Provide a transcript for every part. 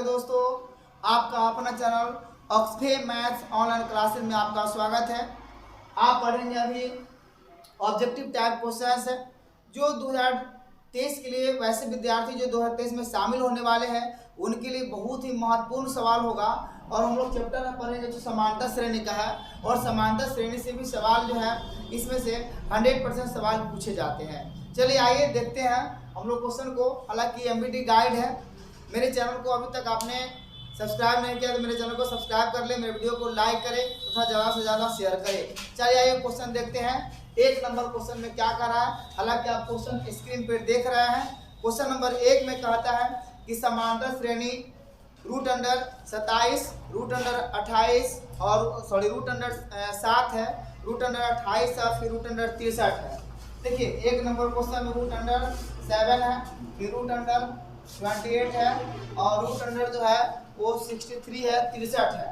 दोस्तों, आपका अपना चैनल ऑक्सफे मैथ्स ऑनलाइन क्लासेस में आपका स्वागत है। आप पढ़ेंगे अभी ऑब्जेक्टिव टाइप क्वेश्चंस है जो 2023 के लिए वैसे विद्यार्थी जो 2023 में शामिल होने वाले हैं उनके लिए बहुत ही महत्वपूर्ण सवाल होगा। और हम लोग चैप्टर में पढ़ेंगे जो समांतर श्रेणी का है, और समांतर श्रेणी से भी सवाल जो है इसमें से 100% सवाल पूछे जाते हैं। चलिए आइए देखते हैं हम लोग क्वेश्चन को। हालांकि एमबीटी गाइड है। मेरे चैनल को अभी तक आपने सब्सक्राइब नहीं किया तो मेरे चैनल को सब्सक्राइब कर ले, मेरे वीडियो को लाइक करें तथा ज़्यादा से ज़्यादा शेयर करें। चलिए आइए क्वेश्चन देखते हैं। एक नंबर क्वेश्चन में क्या कर रहा है, हालांकि आप क्वेश्चन स्क्रीन पर देख रहे हैं। क्वेश्चन नंबर 1 में कहता है कि समांतर श्रेणी रूट अंडर 27, रूट अंडर 28 और रूट अंडर 7 है, रूट अंडर 28 है, फिर रूट अंडर 63 है। देखिए एक नंबर क्वेश्चन में रूट अंडर 7 है, फिर रूट अंडर 28 है और रूट अंडर जो है वो 63 है, 63 है।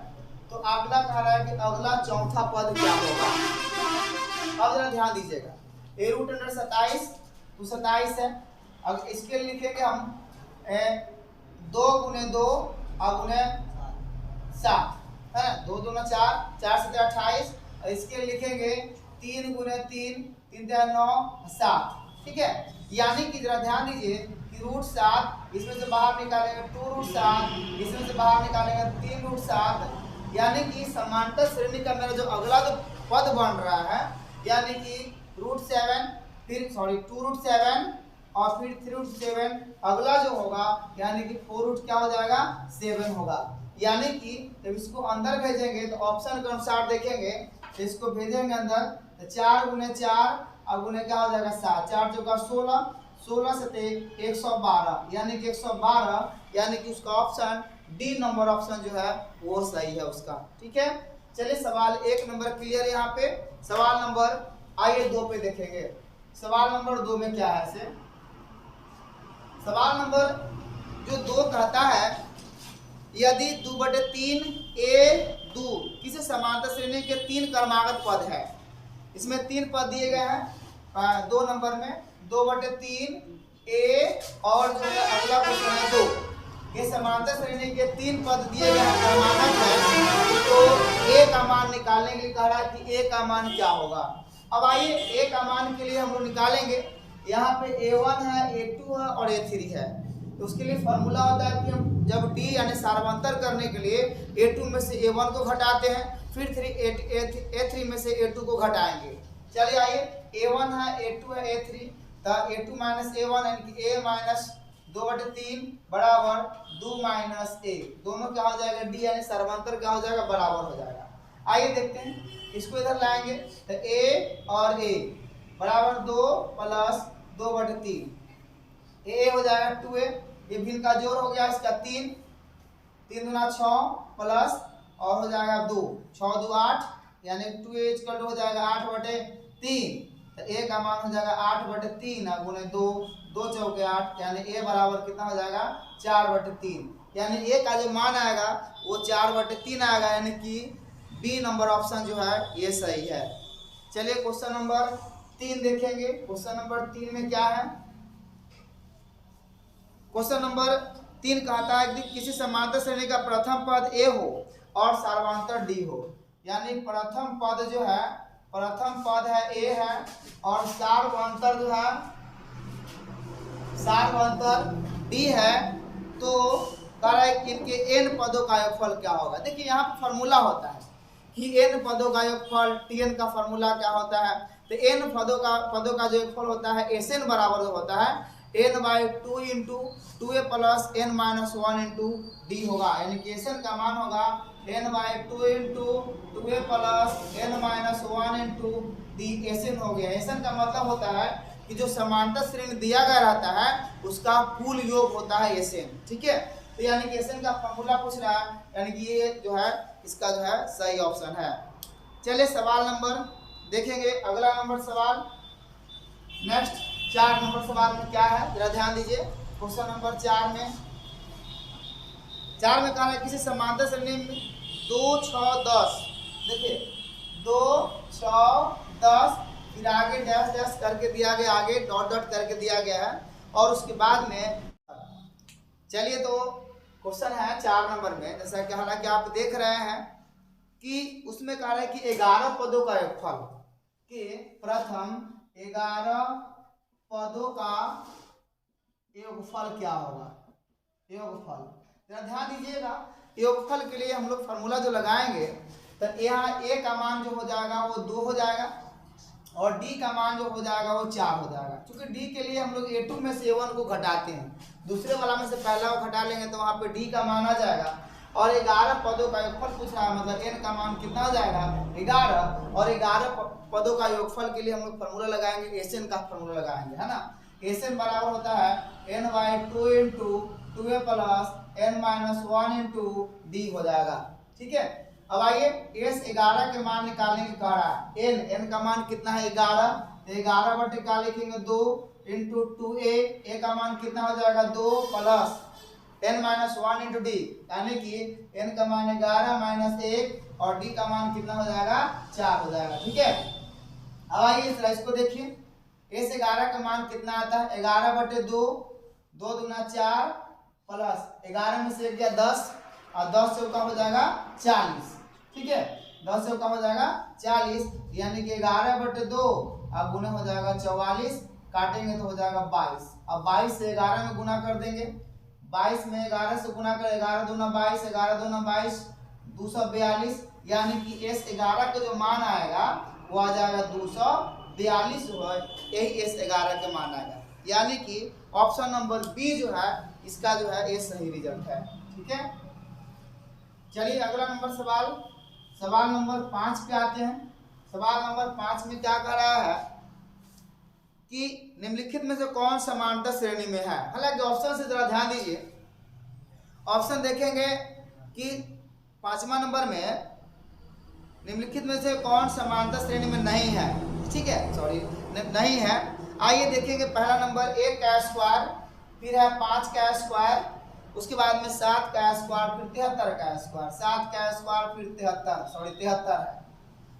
तो अगला कह रहा है कि अगला चौथा पद क्या होगा। अब जरा ध्यान दीजिएगा, ए रूट अंडर 27 तो 27 है। अब इसके लिए लिखेंगे हम 2 × 2 और गुने 7 है ना, 2 दूना 4, 4 से 28। और इसके लिए लिखेंगे 3 × 3, 3 × 9, 7। ठीक है, यानी कि जरा ध्यान दीजिए कि रूट 7 इसमें से बाहर निकालेंगे 2 रूट 7, इसमें से बाहर निकालेंगे 3 रूट 7। यानी कि समांतर श्रेणी का मेरा जो अगला जो पद बन रहा है यानी कि रूट 7 फिर 2 रूट 7 और फिर 3 रूट 7 अगला जो होगा यानी कि 4 रूट क्या हो जाएगा 7 होगा। यानी कि जब इसको अंदर भेजेंगे तो ऑप्शन के अनुसार देखेंगे तो इसको भेजेंगे अंदर तो 4 × 4 और गुने क्या हो जाएगा 7, 4 चौका 16, 16 से 112 यानी कि 112, यानी कि उसका ऑप्शन डी नंबर ऑप्शन जो है वो सही है उसका। ठीक है, चलिए सवाल 1 नंबर क्लियर है। यहाँ पे सवाल नंबर आइए 2 पे देखेंगे। सवाल नंबर 2 में क्या है से सवाल नंबर जो 2 कहता है यदि 2/3 a2 किसी समांतर श्रेणी के 3 क्रमागत पद है। इसमें 3 पद दिए गए हैं 2 नंबर में, 2/3 a और जो है अगला क्वेश्चन है 2। ये समांतर श्रेणी के 3 पद दिए गए हैं क्रमागत है, तो a का मान निकालने के लिए कह रहा है कि a का मान क्या होगा। अब आइए a का मान के लिए हम लोग निकालेंगे। यहाँ पे a1 है, a2 है और a3 है। तो उसके लिए फॉर्मूला होता है कि हम जब d यानी सार्वंतर करने के लिए a2 में से a1 को घटाते हैं, फिर a3 में से a2 को घटाएंगे। चलिए आइए a1 है, a2 है, a3, तो a2 माइनस a1 यानी कि a माइनस 2/3 बराबर 2 माइनस a, दोनों क्या हो जाएगा d यानी सार्वंतर क्या हो जाएगा बराबर हो जाएगा। आइए देखते हैं, इसको इधर लाएंगे तो a और a बराबर 2 प्लस 2/3, a हो जाएगा 2a, ये भी इनका जोड़ हो गया इसका 3, 3 दूना 6 प्लस और हो जाएगा 2, 6 2 8 यानी 2a इक्वल हो जाएगा 8/3। तो a का मान हो जाएगा 8/3 और गुने 2, 2 चौके 8 यानी a बराबर कितना हो जाएगा 4/3। यानी a का जो मान आएगा वो 4/3 आएगा, यानी कि बी नंबर ऑप्शन जो है ये सही है। चलिए क्वेश्चन नंबर 3 देखेंगे। क्वेश्चन नंबर 3 में क्या है। क्वेश्चन नंबर 3 कहता है कि किसी समांतर श्रेणी का प्रथम पद a हो और सार्वंतर d हो। यानी प्रथम पद जो है, प्रथम पद है a है और सार्वंतर जो है सार्वंतर d है, तो कह रहा है कि इनके n पदों का योगफल क्या होगा। देखिए यहाँ पर फॉर्मूला होता है कि n पदों का योगफल tn का फॉर्मूला क्या होता है। तो n पदों का जो योगफल होता है Sn बराबर होता है n/2 × 2a plus n-1 × d होगा। यानी कि Sn का मान होगा n/2 × 2a plus n-1 × d। Sn हो गया। Sn का मतलब होता है कि जो समांतर श्रेणी दिया गया रहता है उसका कुल योग होता है Sn। ठीक है, तो यानी कि Sn का फॉर्मूला पूछ रहा है, यानी कि ये जो है इसका जो है सही ऑप्शन है। चलिए सवाल नंबर देखेंगे, अगला नंबर सवाल नेक्स्ट 4 नंबर सवाल में क्या है जरा ध्यान दीजिए। क्वेश्चन नंबर 4 में कहा है किसी समांतर श्रेणी में 2 6 10, देखिए 2 6 10 फिर आगे डैश डैश करके दिया गया, आगे डॉट डॉट करके दिया गया है और उसके बाद में चलिए तो क्वेश्चन है 4 नंबर में, जैसा कि हालांकि आप देख रहे हैं कि उसमें कह रहा है कि 11 पदों का योगफल, कि प्रथम 11 पदों का योगफल क्या होगा। योगफल जरा ध्यान दीजिएगा, योगफल के लिए हम लोग फॉर्मूला जो लगाएंगे तो यहाँ ए का मान जो हो जाएगा वो 2 हो जाएगा और डी का मान जो हो जाएगा वो 4 हो जाएगा। क्योंकि डी के लिए हम लोग A2 में से A1 को घटाते हैं, दूसरे वाला में से पहला को घटा लेंगे तो वहाँ पे डी का मान आ जाएगा। और 11 पदों का योगफल पूछ रहा है, मतलब n का मान कितना हो जाएगा 11, और 11 पदों का योगफल के लिए हम लोग फॉर्मूला लगाएंगे, एसएन का फॉर्मूला लगाएंगे, है ना। एसएन बराबर होता है n/2 into 2a plus n-1 into D हो जाएगा। ठीक है, अब आइए एस 11 के मान निकालने के कह रहा है। एन का मान कितना है 11, तो 11 बटे क्या लिखेंगे 2 इंटू 2a, ए का मान कितना हो जाएगा 2 प्लस n-1 इंटू डी, यानी कि n का मान 11 माइनस 1 और d का मान कितना हो जाएगा 4 हो जाएगा। ठीक है, अब आइए इसको देखिए, एस 11 का मान कितना आता है 11 बटे 2, 2 दूना 4 प्लस 11 में से गया 10 और 10 से का हो जाएगा 40। ठीक है, 10 से का हो जाएगा 40, यानी कि 11 बटे 2 अब गुना हो जाएगा 44, काटेंगे तो हो जाएगा 22। अब 22 से 11 में गुना कर देंगे, 22 में 11 से गुना कर 11 दूना 22, 11 दूना 22, 242, यानी कि एस 11 का जो मान आएगा वो आ जाएगा 242 हो, यही एस 11 का मान आएगा। यानी कि ऑप्शन नंबर बी जो है इसका जो है ये सही रिजल्ट है। ठीक है, चलिए अगला नंबर सवाल नंबर 5 पे आते हैं। सवाल नंबर 5 में क्या कह रहा है कि निम्नलिखित में से कौन समानता श्रेणी में है। हालांकि ऑप्शन से जरा ध्यान दीजिए, ऑप्शन देखेंगे कि 5वां नंबर में निम्नलिखित में से कौन समानता श्रेणी में नहीं है। ठीक है, सॉरी नहीं है। आइए देखेंगे, पहला नंबर 1 का स्क्वायर, फिर है 5 का स्क्वायर, उसके बाद में 7 का स्क्वायर, फिर 73 का स्क्वायर, 7 का स्क्वायर, फिर 73 है।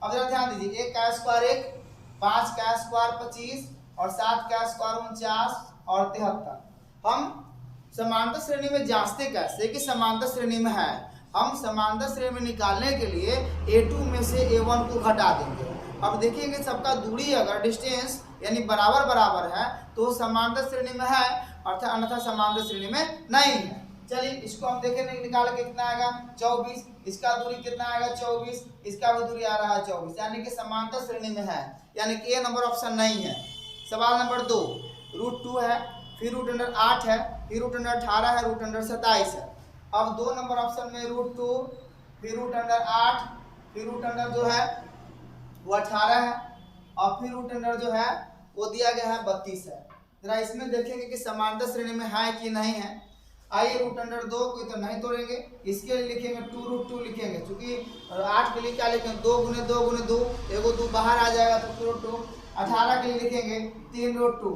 अब जरा ध्यान दीजिए, 1 का स्क्वायर 1, 5 का स्क्वायर 25 और 7 का स्क्वायर 49 और 73। हम समानता श्रेणी में जांचते कैसे कि समानता श्रेणी में है। हम समानता श्रेणी में निकालने के लिए A2 में से A1 को घटा देंगे। अब देखेंगे सबका दूरी अगर डिस्टेंस यानी बराबर बराबर है तो समानता श्रेणी में है, अर्थात अन्यथा समानता श्रेणी में नहीं है। चलिए इसको हम देखेंगे, निकाल के कितना आएगा 24, इसका दूरी कितना आएगा 24, इसका भी दूरी आ रहा है 24, यानी कि समानता श्रेणी में है, यानी कि ए नंबर ऑप्शन नहीं है। सवाल नंबर 2, √2 है, फिर √8 है, फिर √18 है, √27 है। अब 2 नंबर ऑप्शन में √2, फिर √8, फिर √, जो है वो 18 है और फिर √, जो है वो दिया गया है 32 है। जरा इसमें देखेंगे कि समानता श्रेणी में है कि नहीं है। आइए √2 को तो नहीं तोड़ेंगे, इसके लिए लिखेंगे 2√2 लिखेंगे, क्योंकि 8 के लिए क्या लिखेंगे 2 गुने 2 गुने 2, एगो 2 बाहर आ जाएगा तो 2√2। 18 के लिए लिखेंगे 3√2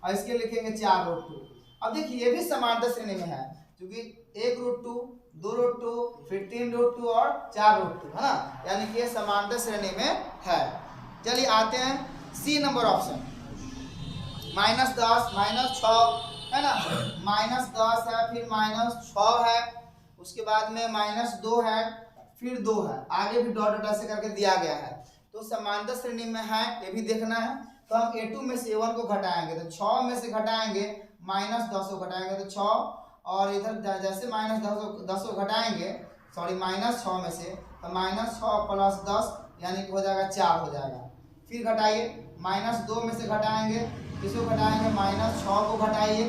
और इसके लिखेंगे 4√2। अब देखिए ये भी समानता श्रेणी में है, क्योंकि 1√2, 2√2, फिर 3√2 और 4√2 है ना, यानी कि ये समानता श्रेणी में है। चलिए आते हैं सी नंबर ऑप्शन, -10 -6 है ना, -10 है, फिर -6 है, उसके बाद में -2 है, फिर 2 है, आगे भी डॉट डॉट ऐसे करके दिया गया है, तो समानता श्रेणी में है, ये भी देखना है। तो हम A2 में से A1 को घटाएंगे तो 6 में से घटाएंगे -10 को घटाएंगे तो 6, और इधर जैसे -10 को घटाएंगे, सॉरी -6 में से तो -6 प्लस 10 यानी कि हो जाएगा 4 हो जाएगा। फिर घटाइए, -2 में से घटाएंगे, किसको घटाएंगे -6 को घटाइए,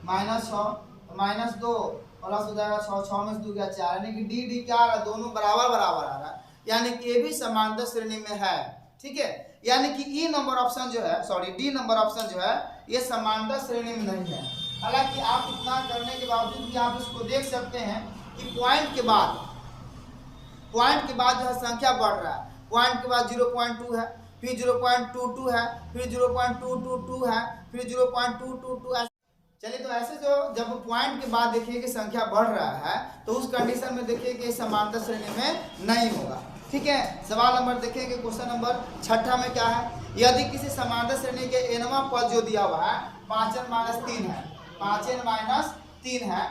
-6 -2 प्लस हो जाएगा 6, 6 में से 2 गया 4, यानी कि डी क्या आ रहा है, दोनों बराबर बराबर आ रहा है, यानी कि ये भी समानता श्रेणी में है। ठीक है, यानी कि ई नंबर ऑप्शन जो है, सॉरी डी नंबर ऑप्शन जो है ये समानता श्रेणी में नहीं है। हालांकि आप इतना करने के बावजूद भी आप इसको देख सकते हैं कि पॉइंट के बाद जो है संख्या बढ़ रहा है, पॉइंट के बाद 0.2 है, फिर 0.22 है, फिर 0.222 है, फिर 0.222 है। चलिए तो ऐसे जो जब पॉइंट के बाद देखिए कि संख्या बढ़ रहा है तो उस कंडीशन में देखिए कि समानता श्रेणी में नहीं होगा। ठीक है, सवाल नंबर देखेंगे, क्वेश्चन नंबर 6 में क्या है, यदि किसी समानता श्रेणी के nवां पद जो दिया हुआ है 5n - 3 है, 5n - 3 है,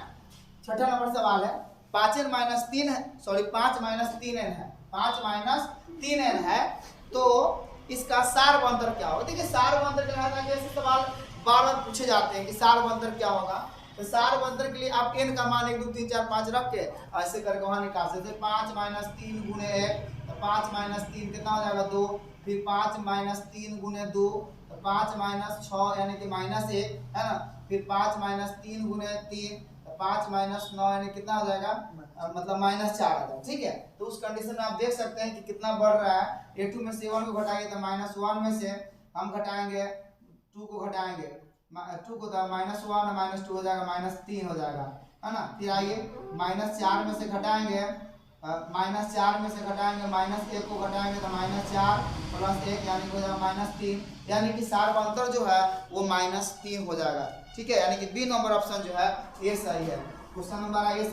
छठा नंबर सवाल है 5n माइनस 3 है, सॉरी 5 माइनस 3n है, 5 माइनस 3n है, तो इसका सारवंतर क्या होगा। देखिए सारवंतर क्या है, ऐसे सवाल बार बार पूछे जाते हैं कि सारवंतर क्या होगा। तो सारवंतर के लिए आप n का मान 1 2 3 4 5 रख के ऐसे करके वहां निकाल सकते हैं। 5 माइनस 3 गुने 1, तो 5 माइनस 3 कितना हो जाएगा 2, फिर 5 माइनस 3 गुने 2, तो 5 माइनस 6 यानी कि माइनस 1 है ना, फिर 5 माइनस 3 गुने 3, 5 माइनस 9 यानी कितना हो जाएगा, मतलब माइनस 4 आ जाएगा। ठीक है, तो उस कंडीशन में आप देख सकते हैं कि कितना बढ़ रहा है। a2 में से 1 को घटाएंगे तो माइनस 1 में से हम घटाएंगे 2 को, घटाएंगे 2 को तो माइनस 1 और माइनस 2 हो जाएगा, माइनस 3 हो जाएगा, है ना। फिर आइए माइनस 4 में से घटाएंगे, माइनस 4 में से घटाएंगे माइनस 1 को घटाएंगे तो माइनस 4 प्लस 1 यानी हो जाएगा माइनस 3, यानी कि सारवंतर जो है वो माइनस 3 हो जाएगा। ठीक है, यानी कि बी नंबर ऑप्शन जो है ये सही है। क्वेश्चन नंबर आइए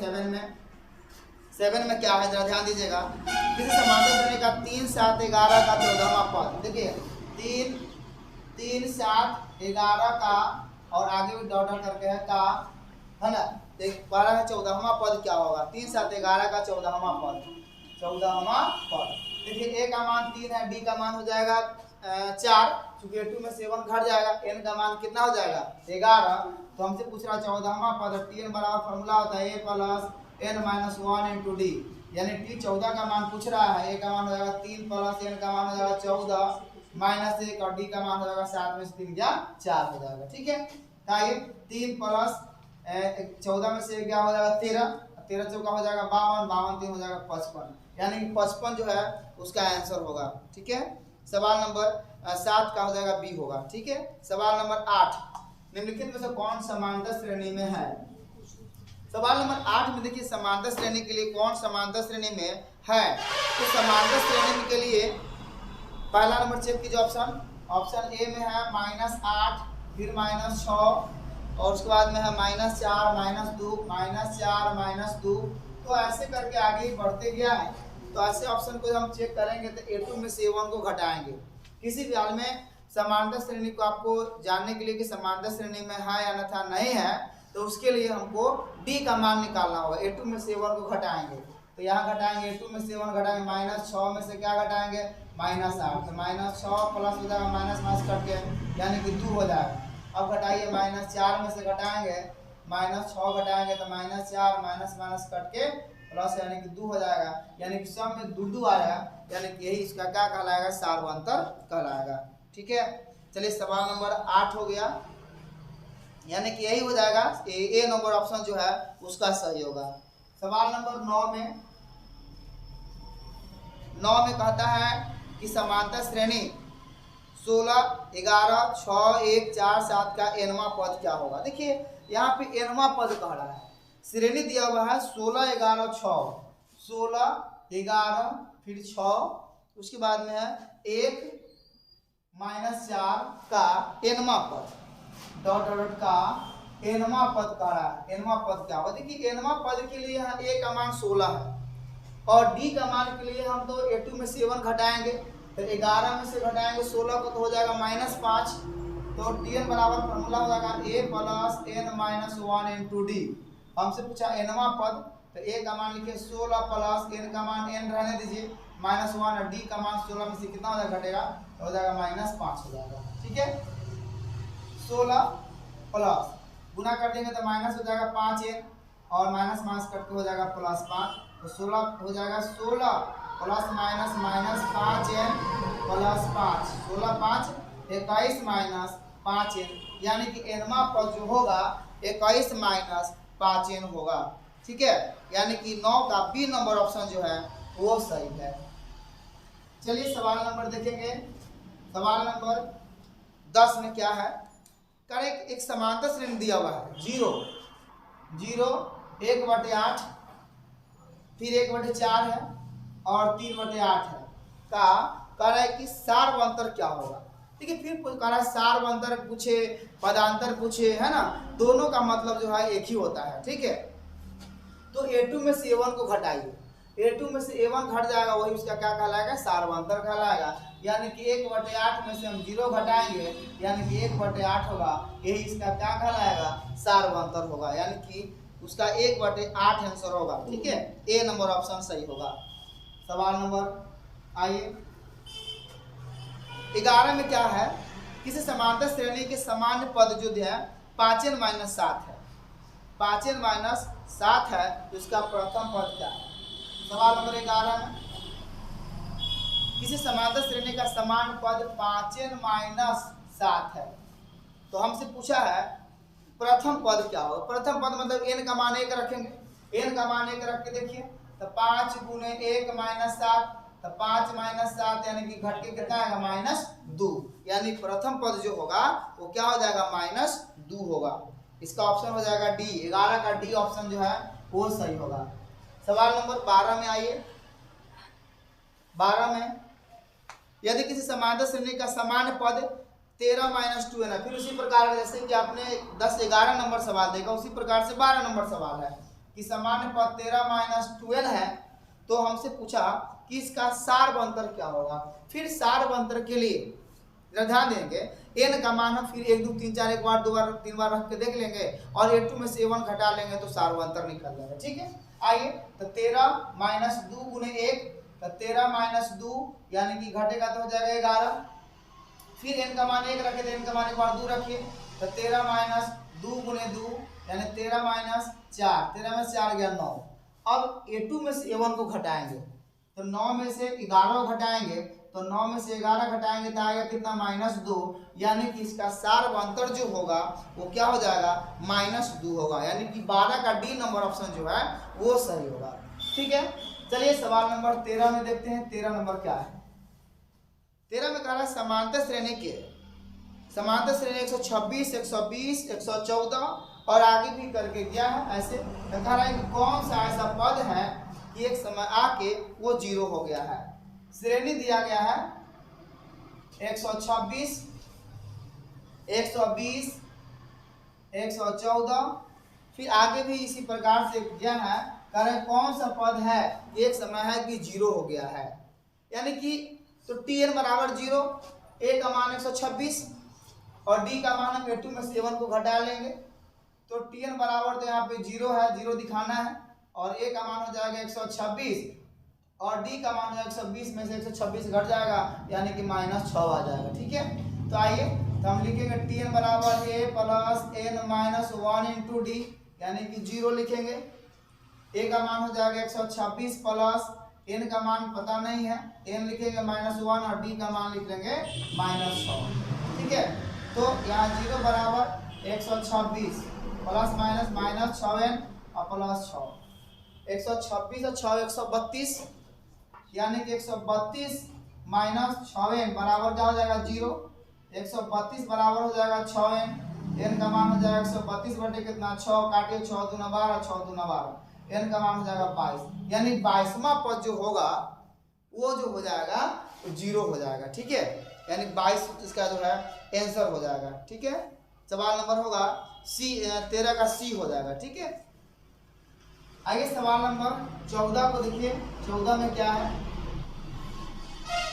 7 में क्या है जरा ध्यान दीजिएगा। किसी समांतर श्रेणी का 3 7 11 का 14वां पद, देखिए 3 7 11 का और आगे भी डॉट करके है का, है ना। 12 का 14वां पद क्या होगा, 3 7 11 का 14वां पद, 14वां पद। देखिए a का मान 3 है, d का मान हो जाएगा 4, चूंकि a2 में से 1 घट जाएगा, n का मान कितना हो जाएगा 11, तो हमसे पूछ रहा 14वां पद, tn बराबर फॉर्मूला होता है a plus n minus 1 into D, यानी t 14 का मान पूछ रहा है, a का मान हो जाएगा 3 प्लस n का मान हो जाएगा 14 माइनस 1 और d का मान हो जाएगा 7 में से 3 या 4 हो जाएगा। ठीक है, तो 3 प्लस 14 में से क्या हो जाएगा 13, 13 चौका हो जाएगा 52, 52 3 हो जाएगा 55, यानी कि 55 जो है उसका आंसर होगा। ठीक है, सवाल नंबर 7 का हो जाएगा बी होगा। ठीक है, सवाल नंबर 8, निम्नलिखित में से कौन समांतर श्रेणी में है। सवाल नंबर 8 में देखिए समांतर श्रेणी के लिए कौन समांतर श्रेणी में है। तो समांतर श्रेणी के लिए पहला नंबर चेक कीजिए, ऑप्शन ए में है -8, फिर -6 और उसके बाद में है -4 -2 -4 -2, तो ऐसे करके आगे बढ़ते गया है। तो ऐसे ऑप्शन को हम चेक करेंगे तो a2 में से a1 को घटाएंगे। किसी भी हाल में समांतर श्रेणी को आपको जानने के लिए कि समांतर श्रेणी में है या अन्यथा नहीं है, तो उसके लिए हमको d का मान निकालना होगा। a2 में से 1 को घटाएंगे, तो यहाँ घटाएंगे a2 में से 1 घटाएंगे, -6 में से क्या घटाएंगे -8, तो -6 प्लस हो जाएगा माइनस माइनस करके यानी कि 2 हो जाएगा। अब घटाइए -4 में से घटाएंगे, -6 घटाएंगे तो -4 माइनस माइनस करके प्लस यानी कि 2 हो जाएगा, यानी कि सब में 2 आएगा, यानी कि यही इसका क्या कहलाएगा सारवंतर कहलाएगा। ठीक है, चलिए सवाल नंबर 8 हो गया, यानी कि यही हो जाएगा ए नंबर ऑप्शन जो है उसका सही होगा। सवाल नंबर 9 में कहता है कि समांतर श्रेणी 16 11 6 1 4 7 का nवां पद क्या होगा। देखिए यहाँ पे nवां पद कह रहा है, श्रेणी दिया हुआ है 16 11 6, 16 11 फिर 6, उसके बाद में है 1 -4 का nवां पद, डॉट डॉट का nवां पद का रहा है। nवां पद क्या होगा, देखिए nवां पद के लिए यहाँ a का मान 16 है और d का मान के लिए हम तो a2 में से 1 घटाएंगे, तो 11 में से घटाएंगे 16 को तो हो जाएगा -5, तो tn बराबर फॉर्मूला हो जाएगा a plus n minus 1 into D. हमसे पूछा nवां पद, तो a का मान लिखिए 16 प्लस n का मान n रहने दीजिए -1 और d का मान 16 में से कितना हो जाएगा घटेगा, तो हो जाएगा -5 हो जाएगा। ठीक है, 16 प्लस गुना कर देंगे तो माइनस हो जाएगा 5n और माइनस माइनस करके हो जाएगा +5, तो 16 हो जाएगा 16 plus minus -5n plus 5, 16 5 21 minus 5n, यानी कि nवां पद जो होगा 21 माइनस 5n होगा। ठीक है, यानी कि 9 का बी नंबर ऑप्शन जो है वो सही है। चलिए सवाल नंबर देखेंगे, सवाल नंबर 10 में क्या है, करेक्ट एक समांतर श्रेणी दिया हुआ है 0 0 1/8 फिर 1/4 है और 3/8 है का कह रहा है कि सारवंतर क्या होगा। देखिए फिर कह रहा है सारवंतर पूछे पदांतर पूछे, है ना, दोनों का मतलब जो है एक ही होता है। ठीक है, तो a2 में से a1 को घटाइए, a2 में से a1 घट जाएगा, वही उसका क्या कहलाएगा सारवंतर कहलाएगा, यानी कि 1/8 में से हम 0 घटाएंगे यानी कि 1/8 होगा, यही इसका क्या कहलाएगा सारवंतर होगा, यानी कि उसका 1/8 आंसर होगा। ठीक है, ए नंबर ऑप्शन सही होगा। सवाल नंबर आइए 11 में क्या है, किसी समांतर श्रेणी के सामान्य पद जो है 5n-7 है, 5n-7 है, तो इसका प्रथम पद क्या है। सवाल नंबर 11 में किसी समांतर श्रेणी का समान पद 5n-7 है, तो हमसे पूछा है प्रथम पद क्या होगा। प्रथम पद मतलब n का मान 1 रखेंगे, n का मान 1 रख के देखिए तो 5 × 1 - 7, तो 5 - 7 यानी कि घट के कितना आएगा -2, यानी प्रथम पद जो होगा वो क्या हो जाएगा -2 होगा। इसका ऑप्शन हो जाएगा डी, 11 का डी ऑप्शन जो है वो सही होगा। सवाल नंबर 12 में आइए 12 में यदि किसी समांतर श्रेणी का समान पद 13-2n है, फिर उसी प्रकार जैसे कि आपने 10-11 नंबर सवाल देखा उसी प्रकार से 12 नंबर सवाल है कि समान पद 13-2n है, तो हमसे पूछा कि इसका सारवंतर क्या होगा। फिर सारवंतर के लिए ध्यान देंगे n का मान हम फिर 1 2 3 4 1 बार 2 बार 3 बार रख के देख लेंगे और a2 में से a1 घटा लेंगे तो सारवंतर निकल जाएगा। ठीक है, आइए तो 13 - 2 × 1 तो 13 - 2 यानी कि घटेगा तो हो जाएगा 11, फिर n का मान 1 रखे तो n का मान 1 बार 2 रखिए तो 13 - 2 × 2 यानी 13 - 4, 13 में 4 गया 9। अब a2 में से a1 को घटाएंगे तो 9 में से 11 को घटाएंगे तो 9 में से 11 घटाएंगे तो आएगा कितना -2, यानी कि इसका सारवंतर जो होगा वो क्या हो जाएगा -2 होगा, यानी कि 12 का डी नंबर ऑप्शन जो है वो सही होगा। ठीक है, चलिए सवाल नंबर 13 में देखते हैं 13 नंबर क्या है। 13 में कह रहा है समांतर श्रेणी 126, 120, 114 और आगे भी करके गया है ऐसे, तो कह रहा है कि कौन सा ऐसा पद है कि एक समय आके वो 0 हो गया है। श्रेणी दिया गया है 126, 120, 114, फिर आगे भी इसी प्रकार से गया है। कह रहे कौन सा पद है एक समय है कि 0 हो गया है, यानी कि तो tn बराबर 0, a का मान 126 और d का मान हम a2 में 7 को घटा लेंगे तो tn बराबर तो यहाँ पे 0 है, 0 दिखाना है और a का मान हो जाएगा 126 और d का मान 120 में से 126 घट जाएगा यानी कि -6 आ जाएगा। ठीक है, तो आइए तो हम लिखेंगे tn बराबर a + n - 1 × d यानी कि 0 लिखेंगे, a का मान हो जाएगा 126 प्लस n का मान पता नहीं है n लिखेंगे -1 और d का मान लिख लेंगे -6। ठीक है, तो यहाँ 0 बराबर 126 प्लस माइनस -6n और प्लस 6, 126 और 6 132 यानी कि 132 - 6n बराबर क्या हो जाएगा 0, 132 बराबर हो जाएगा 6n, n का मान हो जाएगा 132 बटे कितना 6 काटिए 6 दूना 12, 6 दूना 12, n का मान हो जाएगा 22, यानी 22वां पद जो होगा वो जो हो जाएगा 0 हो जाएगा। ठीक है, यानी 22 इसका जो है आंसर हो जाएगा। ठीक है, सवाल नंबर होगा सी, 13 का सी हो जाएगा। ठीक है, आइए सवाल नंबर 14 को देखिए। 14 में क्या है,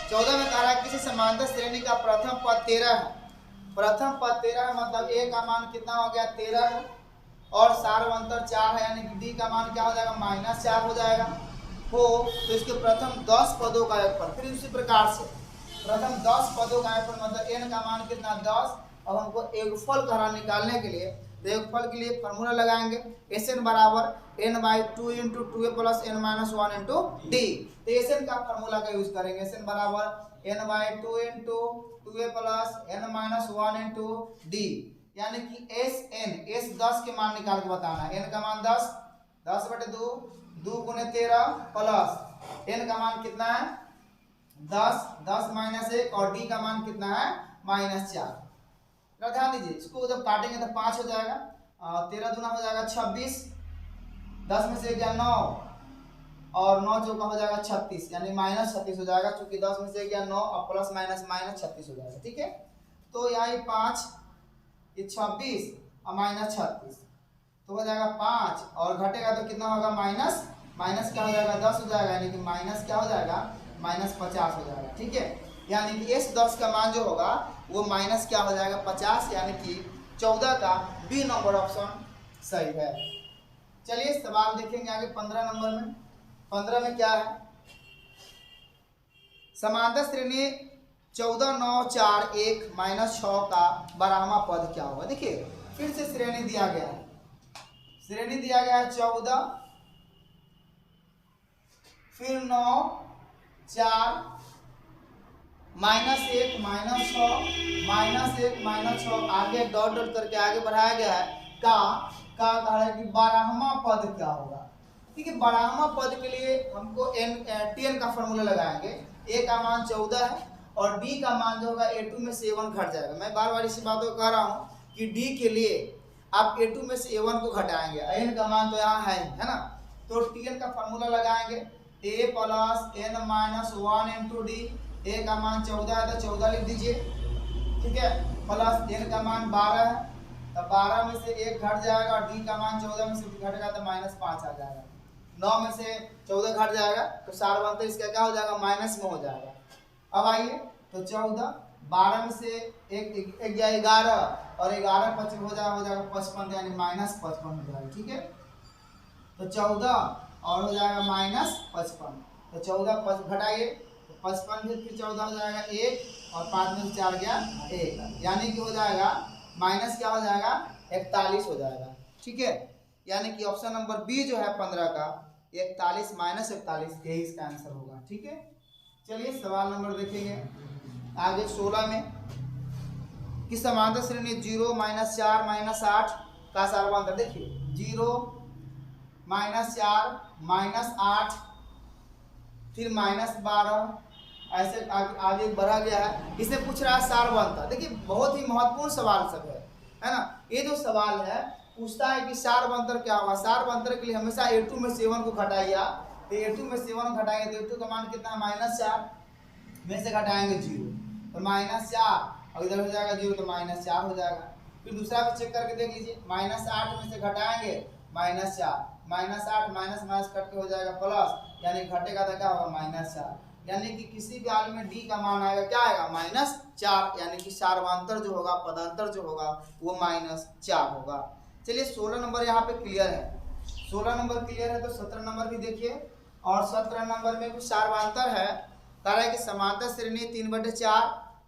14 में कह रहा है किसी समांतर श्रेणी का प्रथम पद 13 है, प्रथम पद 13 है मतलब a का मान कितना हो गया 13 है और सारवंतर 4 है यानी कि d का मान क्या हो जाएगा -4 हो जाएगा हो, तो इसके प्रथम 10 पदों का योगफल। फिर उसी प्रकार से प्रथम 10 पदों का योगफल मतलब n का मान कितना 10। अब हमको योगफल करा निकालने के लिए तो योगफल के लिए फॉर्मूला लगाएंगे Sn बराबर n/2 × 2a + n - 1 × d, तो Sn का फॉर्मूला का यूज करेंगे। Sn बराबर n/2 × 2a + n - 1 × d, यानी कि Sn S 10 के मान निकाल के बताना है। n का मान 10, 10/2, 2 × 13 प्लस n का मान कितना है 10, 10 - 1 और d का मान कितना है -4। ध्यान दीजिए इसको जब काटेंगे तो 5 हो जाएगा, 13 दूना हो जाएगा 26, 10 में से गया 9 और 9 चौका हो जाएगा 36 यानी -36 हो जाएगा, क्योंकि 10 में से गया 9 और प्लस माइनस -36 हो जाएगा। ठीक है, तो यहाँ ये 5 ये 26 और -36 तो हो जाएगा 5 और घटेगा तो कितना होगा माइनस क्या हो जाएगा 10 हो जाएगा, यानी कि माइनस क्या हो जाएगा -50 हो जाएगा। ठीक है, यानी कि S 10 का मान जो होगा वो माइनस क्या हो जाएगा 50, यानी कि 14 का बी नंबर ऑप्शन सही है। चलिए सवाल देखेंगे आगे 15 नंबर में। 15 में क्या है, समांतर श्रेणी 14 9 4 1 -6 का 12वां पद क्या होगा। देखिए फिर से श्रेणी दिया गया है, श्रेणी दिया गया है 14 फिर 9 4 -1 -6 -1 -6 आगे डॉट डॉट करके आगे बढ़ाया गया है का कहा है कि 12वां पद क्या होगा। ठीक है, 12वां पद के लिए हमको टीएन का फॉर्मूला लगाएंगे। ए का मान 14 है और डी का मान जो होगा A2 में से A1 घट जाएगा। मैं बार बार इसी बात को कह रहा हूँ कि डी के लिए आप A2 में से A1 को घटाएंगे, एन का मान तो यहाँ है ना, तो टीएन का फॉर्मूला लगाएंगे A + n - 1 × डी। ए का मान 14 है तो 14 लिख दीजिए, ठीक है, प्लस एन का मान 12 है तो 12 में से 1 घट जाएगा और डी का मान 14 में से घटेगा तो -5 आ जाएगा। 9 में से 14 घट जाएगा तो सारवंतर इसका क्या हो जाएगा, माइनस में हो जाएगा। अब आइए तो 14 12 में से 1 गया 11 और 11 25 हो जाएगा 55 यानी -55 हो जाएगा। ठीक है, तो 14 और हो जाएगा -55 तो 14 घटाइए तो 55 में फिर 14 हो जाएगा 1 और 5 में से 4 गया 1 यानी कि हो जाएगा माइनस क्या हो जाएगा 41 हो जाएगा। ठीक है, यानी कि ऑप्शन नंबर बी जो है 15 का 41 - 41 यही इसका आंसर होगा। ठीक है, चलिए सवाल नंबर देखेंगे आगे 16 में कि समांतर श्रेणी 0 -4 -8 का सारवंतर। देखिए 0 -4 -8 फिर -12 ऐसे आगे बढ़ा गया है। इसने पूछ रहा है सारवंतर। देखिए बहुत ही महत्वपूर्ण सवाल सब है ना। ये जो सवाल है पूछता है कि सारवंतर क्या होगा। सारवंतर के लिए हमेशा A2 में से A1 को घटाइए। तो A2 में से A1 घटाएंगे तो A2 का मान कितना है -4 में से घटाएंगे 0 तो -4 और इधर हो जाएगा 0 तो -4 हो जाएगा। फिर दूसरा भी चेक करके देख लीजिए -8 में से घटाएंगे -4 -8 माइनस करके हो जाएगा प्लस यानी घटेगा तो क्या होगा -4 यानी कि किसी भी हाल में डी का मान आएगा क्या आएगा -4 यानी कि सारवांतर जो होगा पदांतर जो होगा वो -4 होगा। चलिए 16 नंबर यहाँ पे क्लियर है। 16 नंबर क्लियर है तो 17 नंबर भी देखिए और 17 नंबर में कुछ सारवांतर है। कह रहा है कि समांतर श्रेणी 3/4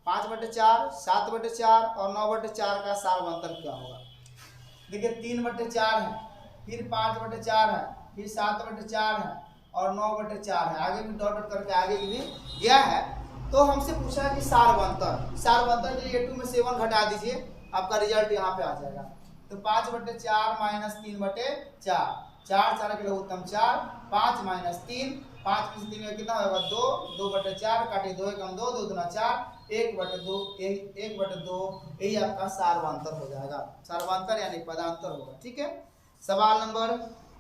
5/4 7/4 और 9/4 का सारवांतर क्या होगा। देखिए 3/4 है फिर 5/4 है फिर 7/4 है और 9/4 है। आगे भी डॉट डॉट करके आगे भी गया है। तो हमसे पूछा है कि सारवंतर के लिए A2 में से A1 घटा दीजिए, आपका रिजल्ट यहाँ पे आ जाएगा। तो 5/4 - 3/4 4 4 के लघुत्तम 4 5 - 3 5 में से 3 कितना होगा 2 2/4 काटे 2 एकम 2 2 दूना 4 1/2 1/2 यही आपका सारवांतर हो जाएगा। सारवांतर यानी पदांतर होगा। ठीक है, सवाल नंबर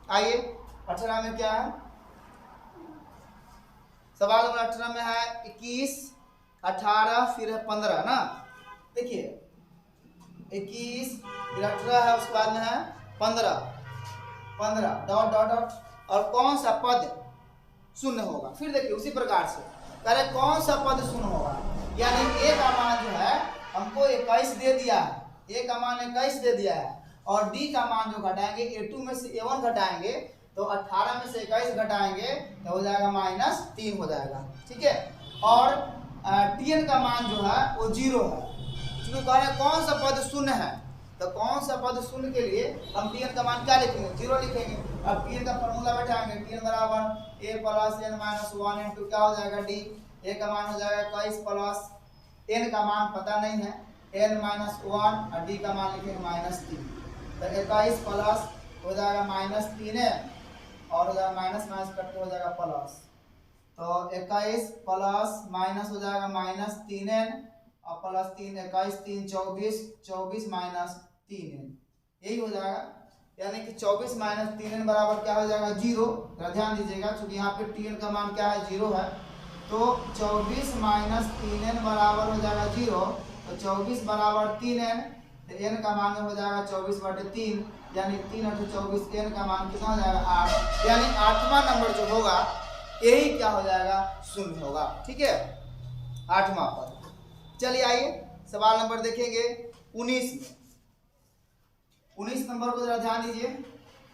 आइए 18 में क्या है। सवाल नंबर 18 में है 21 18 फिर 15 ना। देखिए 21 फिर 18 है उसके बाद में है 15 डॉट डॉट डॉट और कौन सा पद शून्य होगा। फिर देखिए उसी प्रकार से कह रहे कौन सा पद शून्य होगा यानी ए का मान जो है हमको 21 दे दिया है, ए का मान 21 दे दिया है और डी का मान जो घटाएंगे A2 में से A1 घटाएंगे तो 18 में से 21 घटाएंगे तो हो जाएगा -3 हो जाएगा। ठीक है, और टीएन का मान जो है वो 0 है। क्योंकि कह रहे हैं कौन सा पद शून्य है तो कौन सा पद शून्य के लिए हम टीएन का मान क्या लिखेंगे 0 लिखेंगे। अब टीएन का फॉर्मूला बैठाएंगे टीएन बराबर A + n - 1 × क्या हो जाएगा डी। ए का मान हो जाएगा 21 प्लस एन का मान पता नहीं है n - 1 और डी का मान लिखेंगे -3 तो 21 प्लस हो जाएगा -3n और हो जाएगा माइनस करके हो जाएगा प्लस। तो 21 प्लस माइनस हो जाएगा -3n और प्लस 3 21 3 24 24 -3n यही हो जाएगा। यानी कि 24 - 3n बराबर क्या हो जाएगा 0। ध्यान दीजिएगा क्योंकि यहाँ पे tn का मान क्या है 0 है तो 24 - 3n बराबर हो जाएगा 0 तो 24 बराबर 3n तो n का मान हो जाएगा 24/3 यानी 3 × 24 n का मान कितना हो जाएगा 8 यानी 8वां नंबर जो होगा यही क्या हो जाएगा शून्य होगा। ठीक है, 8वां पद। चलिए आइए सवाल नंबर देखेंगे 19 नंबर को जरा ध्यान दीजिए।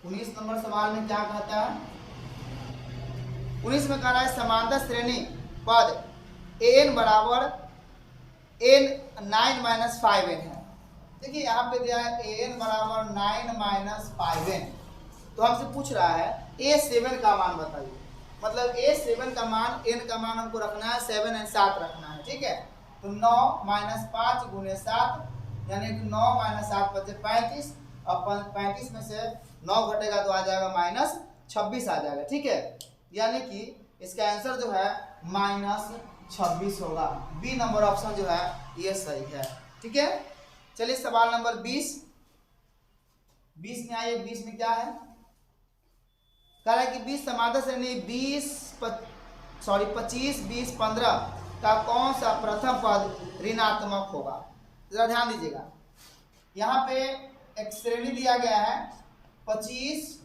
19 नंबर सवाल में क्या कहता है, 19 में कह रहा है समांतर श्रेणी पद an बराबर n 9 माइनस 5n है। देखिए यहाँ पे दिया है an बराबर 9 माइनस 5n, तो हमसे पूछ रहा है a7 का मान बताइए। मतलब a7 का मान, n का मान हमको रखना है 7 और 7 रखना है, ठीक है। तो 9 माइनस 5 गुने 7 यानी कि 9 माइनस 7 बचे 35, और 35 में से 9 घटेगा तो आ जाएगा माइनस 26 आ जाएगा, ठीक है। यानी कि इसका आंसर जो है माइनस 26 होगा। बी नंबर ऑप्शन जो है ये सही है, ठीक है। चलिए सवाल नंबर 20 में आइए। 20 में क्या है, कह रहा है कि 20 समांतर श्रेणी 25, 20, 15 का कौन सा प्रथम पद ऋणात्मक होगा। जरा ध्यान दीजिएगा, यहाँ पे एक श्रेणी दिया गया है 25,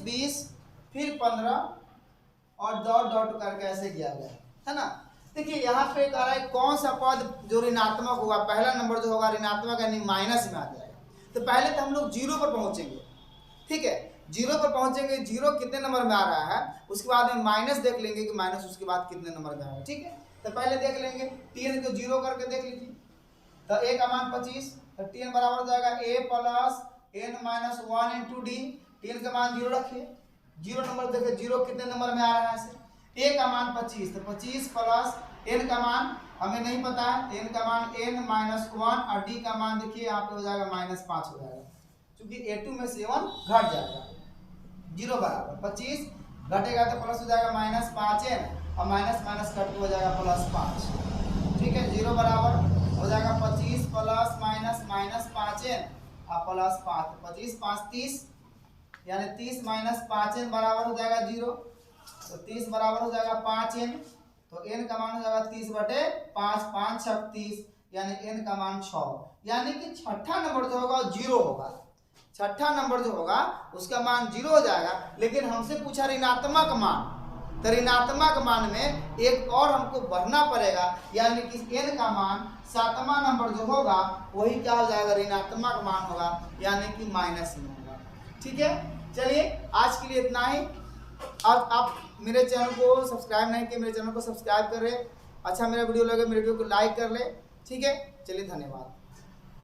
20 फिर 15 और डॉट डॉट करके ऐसे किया गया है ना। देखिए यहाँ पे कह रहा है कौन सा पद जो ऋणात्मक होगा। पहला नंबर जो होगा ऋणात्मक यानी माइनस में आ जाएगा। तो पहले तो हम लोग 0 पर पहुंचेंगे, ठीक है। 0 पर पहुंचेंगे, 0 कितने नंबर में आ रहा है, उसके बाद में माइनस देख लेंगे कि माइनस उसके बाद कितने नंबर में आएगा, ठीक है। तो पहले देख लेंगे टीएन को 0 करके देख लीजिए। तो a का मान 25, तो टीएन बराबर हो जाएगा a plus n minus 1 into D. TN का मान 0 रखिए, 0 नंबर देखिए 0 कितने नंबर में आ रहा है ऐसे। a का मान 25, तो 25 प्लस n का मान हमें नहीं पता है, n का मान n माइनस 1 और d का मान देखिए यहाँ पे हो जाएगा माइनस 5 हो जाएगा, क्योंकि a2 में से 1 घट जाएगा। 0 बराबर 25 घटेगा तो प्लस हो जाएगा माइनस 5n और माइनस माइनस कट के हो जाएगा प्लस 5, ठीक है। 0 बराबर हो जाएगा 25 प्लस माइनस माइनस 5n और प्लस 5, 25 5 30 यानी 30 माइनस 5n बराबर हो जाएगा 0। तो 30 बराबर हो जाएगा 5n, तो n का मान हो जाएगा 30/5, 5 6 30 यानी n का मान 6। यानी कि छठा नंबर जो होगा 0 होगा। छठा नंबर जो होगा उसका मान 0 हो जाएगा। लेकिन हमसे पूछा ऋणात्मक मान, तो ऋणात्मक मान में एक और हमको बढ़ना पड़ेगा, यानी कि n का मान 7वां नंबर जो होगा वही क्या हो जाएगा, ऋणात्मक मान होगा, यानी कि माइनस में होगा, ठीक है। चलिए आज के लिए इतना ही। अब आप मेरे चैनल को सब्सक्राइब नहीं किए, मेरे चैनल को सब्सक्राइब कर रहे। अच्छा मेरा वीडियो लगे मेरे वीडियो को लाइक कर ले, ठीक है। चलिए धन्यवाद।